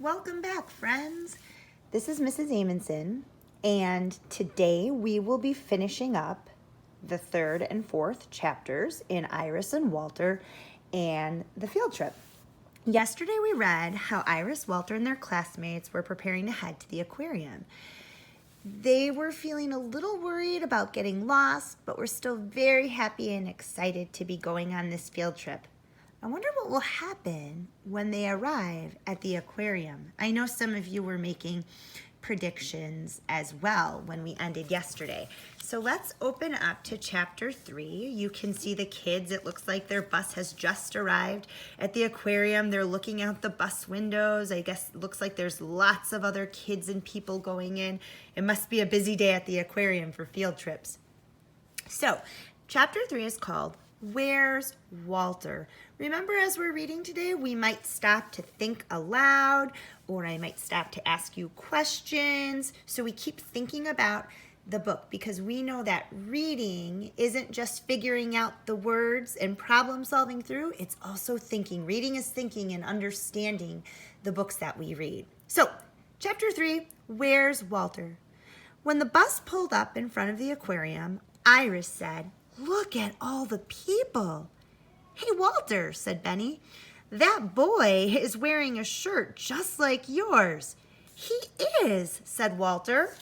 Welcome back, friends. This is Mrs. Amundsen, and today we will be finishing up the third and fourth chapters in Iris and Walter and the field trip. Yesterday we read how Iris, Walter, and their classmates were preparing to head to the aquarium. They were feeling a little worried about getting lost, but were still very happy and excited to be going on this field trip. I wonder what will happen when they arrive at the aquarium. I know some of you were making predictions as well when we ended yesterday. So let's open up to chapter 3. You can see the kids. It looks like their bus has just arrived at the aquarium. They're looking out the bus windows. I guess it looks like there's lots of other kids and people going in. It must be a busy day at the aquarium for field trips. So chapter 3 is called Where's Walter? Remember, as we're reading today, we might stop to think aloud, or I might stop to ask you questions. So we keep thinking about the book, because we know that reading isn't just figuring out the words and problem solving through, it's also thinking. Reading is thinking and understanding the books that we read. So, chapter 3, Where's Walter? When the bus pulled up in front of the aquarium, Iris said, "Look at all the people." "Hey, Walter," said Benny, "that boy is wearing a shirt just like yours." "He is," said Walter.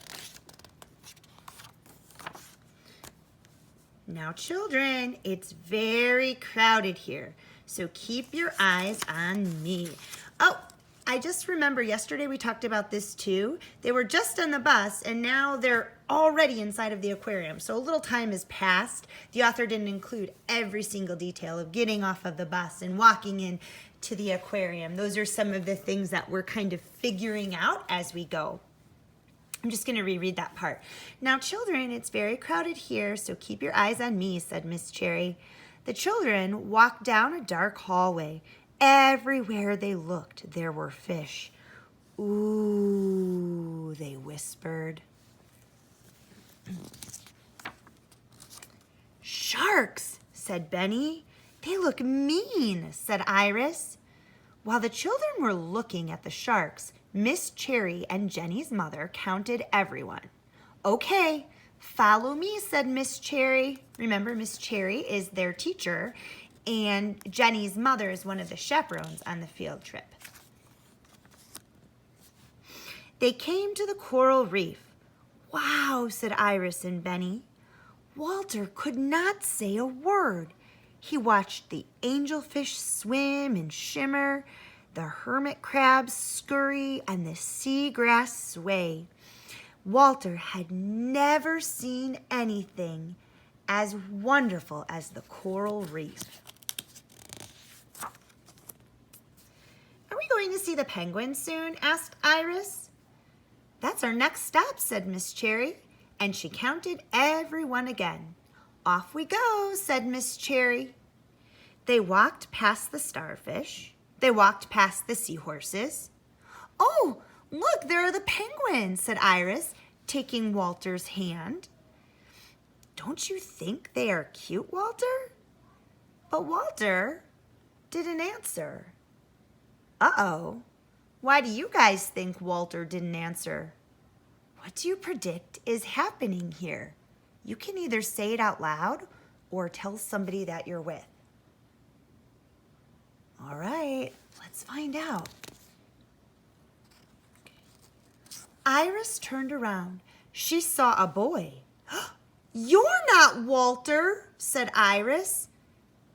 "Now, children, it's very crowded here, so keep your eyes on me." Oh, I just remember yesterday we talked about this too. They were just on the bus and now they're already inside of the aquarium. So a little time has passed. The author didn't include every single detail of getting off of the bus and walking in to the aquarium. Those are some of the things that we're kind of figuring out as we go. I'm just going to reread that part. "Now, children, it's very crowded here, so keep your eyes on me," said Miss Cherry. The children walked down a dark hallway. Everywhere they looked, there were fish. "Ooh," they whispered. "Sharks," said Benny. "They look mean," said Iris. While the children were looking at the sharks, Miss Cherry and Jenny's mother counted everyone. "Okay, follow me," said Miss Cherry. Remember, Miss Cherry is their teacher, and Jenny's mother is one of the chaperones on the field trip. They came to the coral reef. "Wow," said Iris and Benny. Walter could not say a word. He watched the angelfish swim and shimmer, the hermit crabs scurry, and the seagrass sway. Walter had never seen anything as wonderful as the coral reef. "Are we going to see the penguins soon?" asked Iris. "That's our next stop," said Miss Cherry, and she counted everyone again. "Off we go," said Miss Cherry. They walked past the starfish. They walked past the seahorses. "Oh, look, there are the penguins," said Iris, taking Walter's hand. "Don't you think they are cute, Walter?" But Walter didn't answer. Uh-oh. Why do you guys think Walter didn't answer? What do you predict is happening here? You can either say it out loud or tell somebody that you're with. All right, let's find out. Iris turned around. She saw a boy. "You're not Walter," said Iris.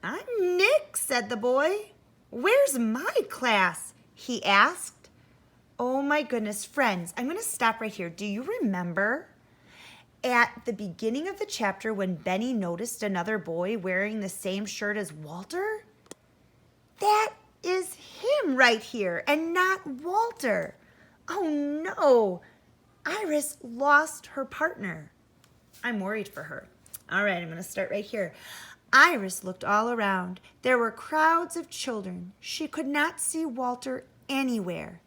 "I'm Nick," said the boy. "Where's my class?" he asked. Oh my goodness, friends, I'm going to stop right here. Do you remember at the beginning of the chapter when Benny noticed another boy wearing the same shirt as Walter? That is him right here and not Walter. Oh no, Iris lost her partner. I'm worried for her. All right, I'm going to start right here. Iris looked all around. There were crowds of children. She could not see Walter anywhere.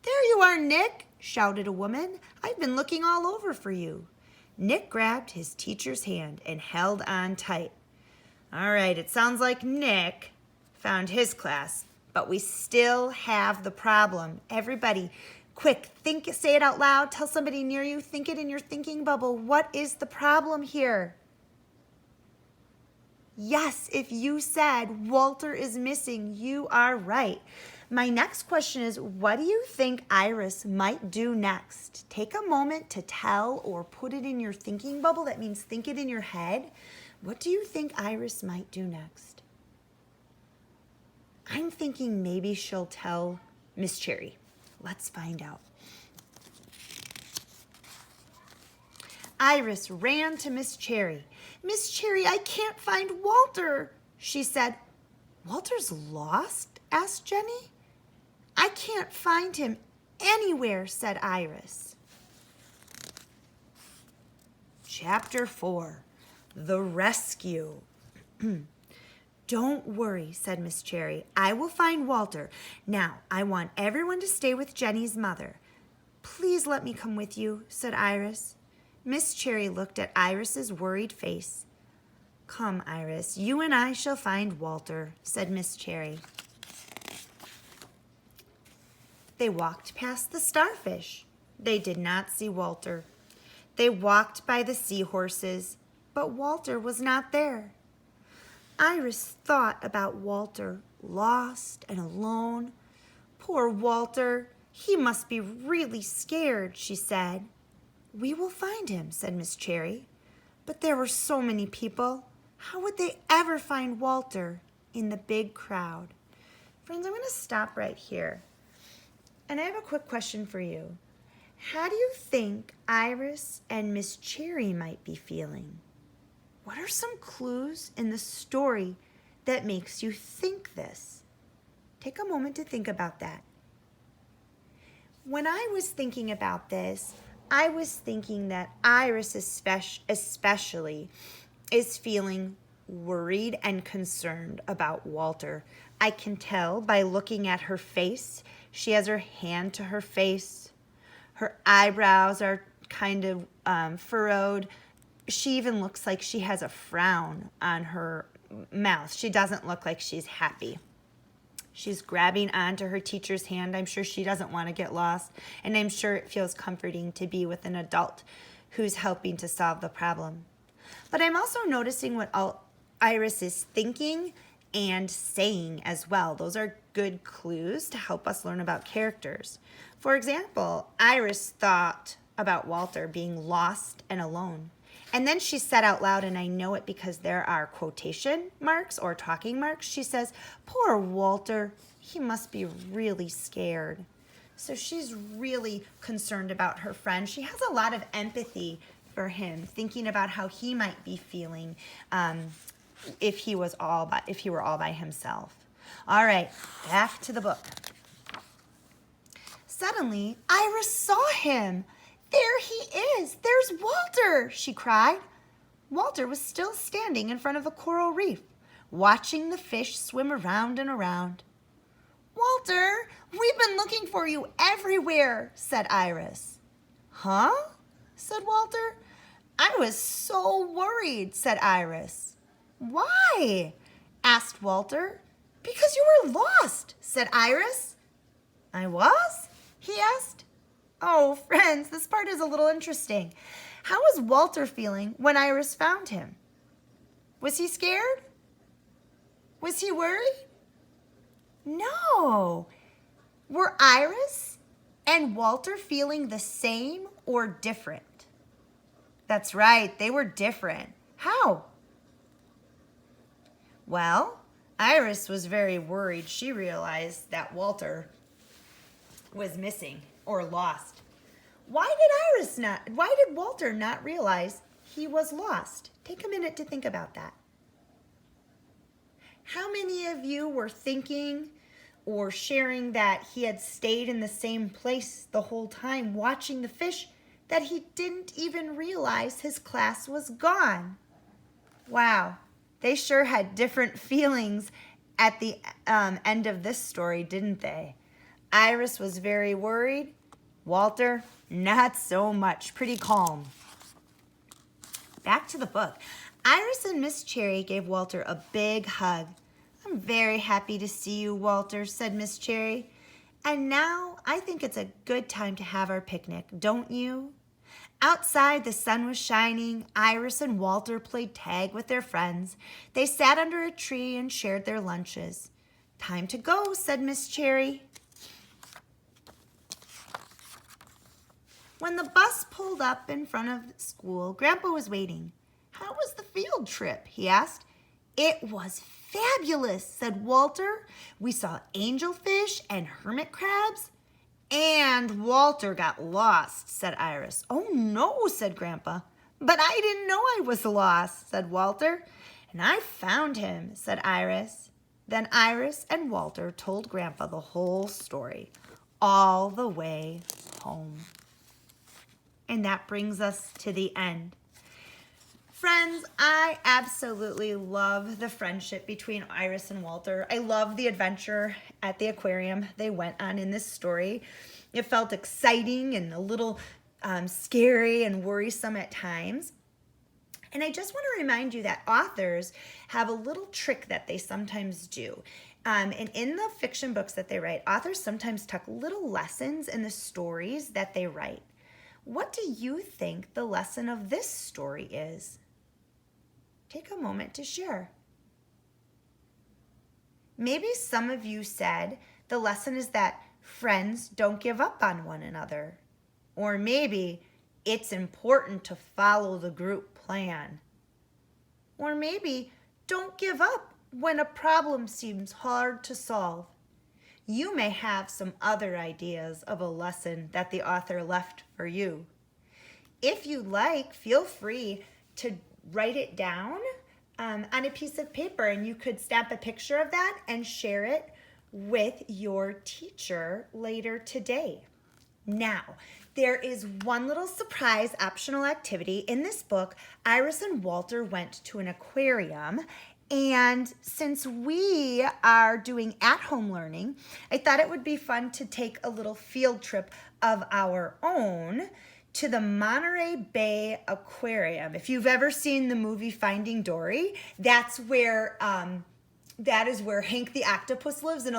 "There you are, Nick," shouted a woman. "I've been looking all over for you." Nick grabbed his teacher's hand and held on tight. All right, it sounds like Nick found his class but we still have the problem. Everybody, quick, say it out loud. Tell somebody near you. Think it in your thinking bubble. What is the problem here? Yes, if you said Walter is missing, you are right. My next question is, what do you think Iris might do next? Take a moment to tell or put it in your thinking bubble. That means think it in your head. What do you think Iris might do next? I'm thinking maybe she'll tell Miss Cherry. Let's find out. Iris ran to Miss Cherry. Miss Cherry, I can't find Walter, she said. Walter's lost? Asked Jenny. I can't find him anywhere, said Iris. Chapter 4, The Rescue. Don't worry, said Miss Cherry. I will find Walter. Now, I want everyone to stay with Jenny's mother. Please let me come with you, said Iris. Miss Cherry looked at Iris's worried face. Come, Iris, you and I shall find Walter, said Miss Cherry. They walked past the starfish. They did not see Walter. They walked by the seahorses, but Walter was not there. Iris thought about Walter, lost and alone. Poor Walter, he must be really scared, she said. We will find him, said Miss Cherry. But there were so many people. How would they ever find Walter in the big crowd? Friends, I'm going to stop right here. And I have a quick question for you. How do you think Iris and Miss Cherry might be feeling? What are some clues in the story that makes you think this? Take a moment to think about that. When I was thinking about this, I was thinking that Iris especially is feeling worried and concerned about Walter. I can tell by looking at her face. She has her hand to her face. Her eyebrows are kind of furrowed. She even looks like she has a frown on her mouth. She doesn't look like she's happy. She's grabbing onto her teacher's hand. I'm sure she doesn't want to get lost. And I'm sure it feels comforting to be with an adult who's helping to solve the problem. But I'm also noticing what Iris is thinking and saying as well. Those are good clues to help us learn about characters. For example, Iris thought about Walter being lost and alone. And then she said out loud, and I know it because there are quotation marks or talking marks. She says, poor Walter, he must be really scared. So she's really concerned about her friend. She has a lot of empathy for him, thinking about how he might be feeling if he were all by himself. All right, back to the book. Suddenly, Iris saw him. There he is. There's Walter, she cried. Walter was still standing in front of the coral reef, watching the fish swim around and around. Walter, we've been looking for you everywhere, said Iris. Huh? Said Walter. I was so worried, said Iris. Why? Asked Walter. Because you were lost, said Iris. I was? He asked. Oh, friends, this part is a little interesting. How was Walter feeling when Iris found him? Was he scared? Was he worried? No. Were Iris and Walter feeling the same or different? That's right, they were different. How? Well, Iris was very worried. She realized that Walter was missing or lost. Why did Walter not realize he was lost? Take a minute to think about that. How many of you were thinking or sharing that he had stayed in the same place the whole time watching the fish that he didn't even realize his class was gone? Wow, they sure had different feelings at the end of this story, didn't they? Iris was very worried. Walter, not so much. Pretty calm. Back to the book. Iris and Miss Cherry gave Walter a big hug. I'm very happy to see you, Walter, said Miss Cherry. And now I think it's a good time to have our picnic, don't you? Outside, the sun was shining. Iris and Walter played tag with their friends. They sat under a tree and shared their lunches. Time to go, said Miss Cherry. When the bus pulled up in front of school, Grandpa was waiting. How was the field trip? He asked. It was fabulous, said Walter. We saw angelfish and hermit crabs. And Walter got lost, said Iris. Oh no, said Grandpa. But I didn't know I was lost, said Walter. And I found him, said Iris. Then Iris and Walter told Grandpa the whole story, all the way home. And that brings us to the end. Friends, I absolutely love the friendship between Iris and Walter. I love the adventure at the aquarium they went on in this story. It felt exciting and a little scary and worrisome at times. And I just want to remind you that authors have a little trick that they sometimes do. And in the fiction books that they write, authors sometimes tuck little lessons in the stories that they write. What do you think the lesson of this story is? Take a moment to share. Maybe some of you said the lesson is that friends don't give up on one another. Or maybe it's important to follow the group plan. Or maybe don't give up when a problem seems hard to solve. You may have some other ideas of a lesson that the author left for you. If you like, feel free to write it down on a piece of paper, and you could stamp a picture of that and share it with your teacher later today. Now, there is one little surprise optional activity. In this book, Iris and Walter went to an aquarium, and since we are doing at-home learning, I thought it would be fun to take a little field trip of our own to the Monterey Bay Aquarium. If you've ever seen the movie Finding Dory, that is where Hank the octopus lives, and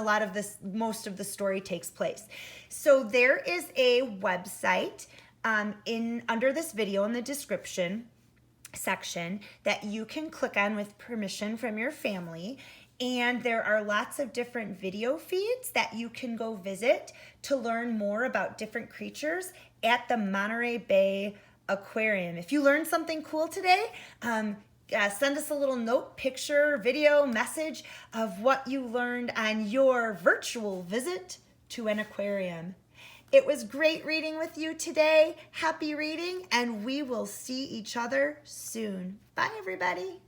most of the story takes place. So there is a website under this video in the description section that you can click on with permission from your family. And there are lots of different video feeds that you can go visit to learn more about different creatures at the Monterey Bay Aquarium. If you learned something cool today, send us a little note, picture, video, message of what you learned on your virtual visit to an aquarium. It was great reading with you today. Happy reading, and we will see each other soon. Bye, everybody.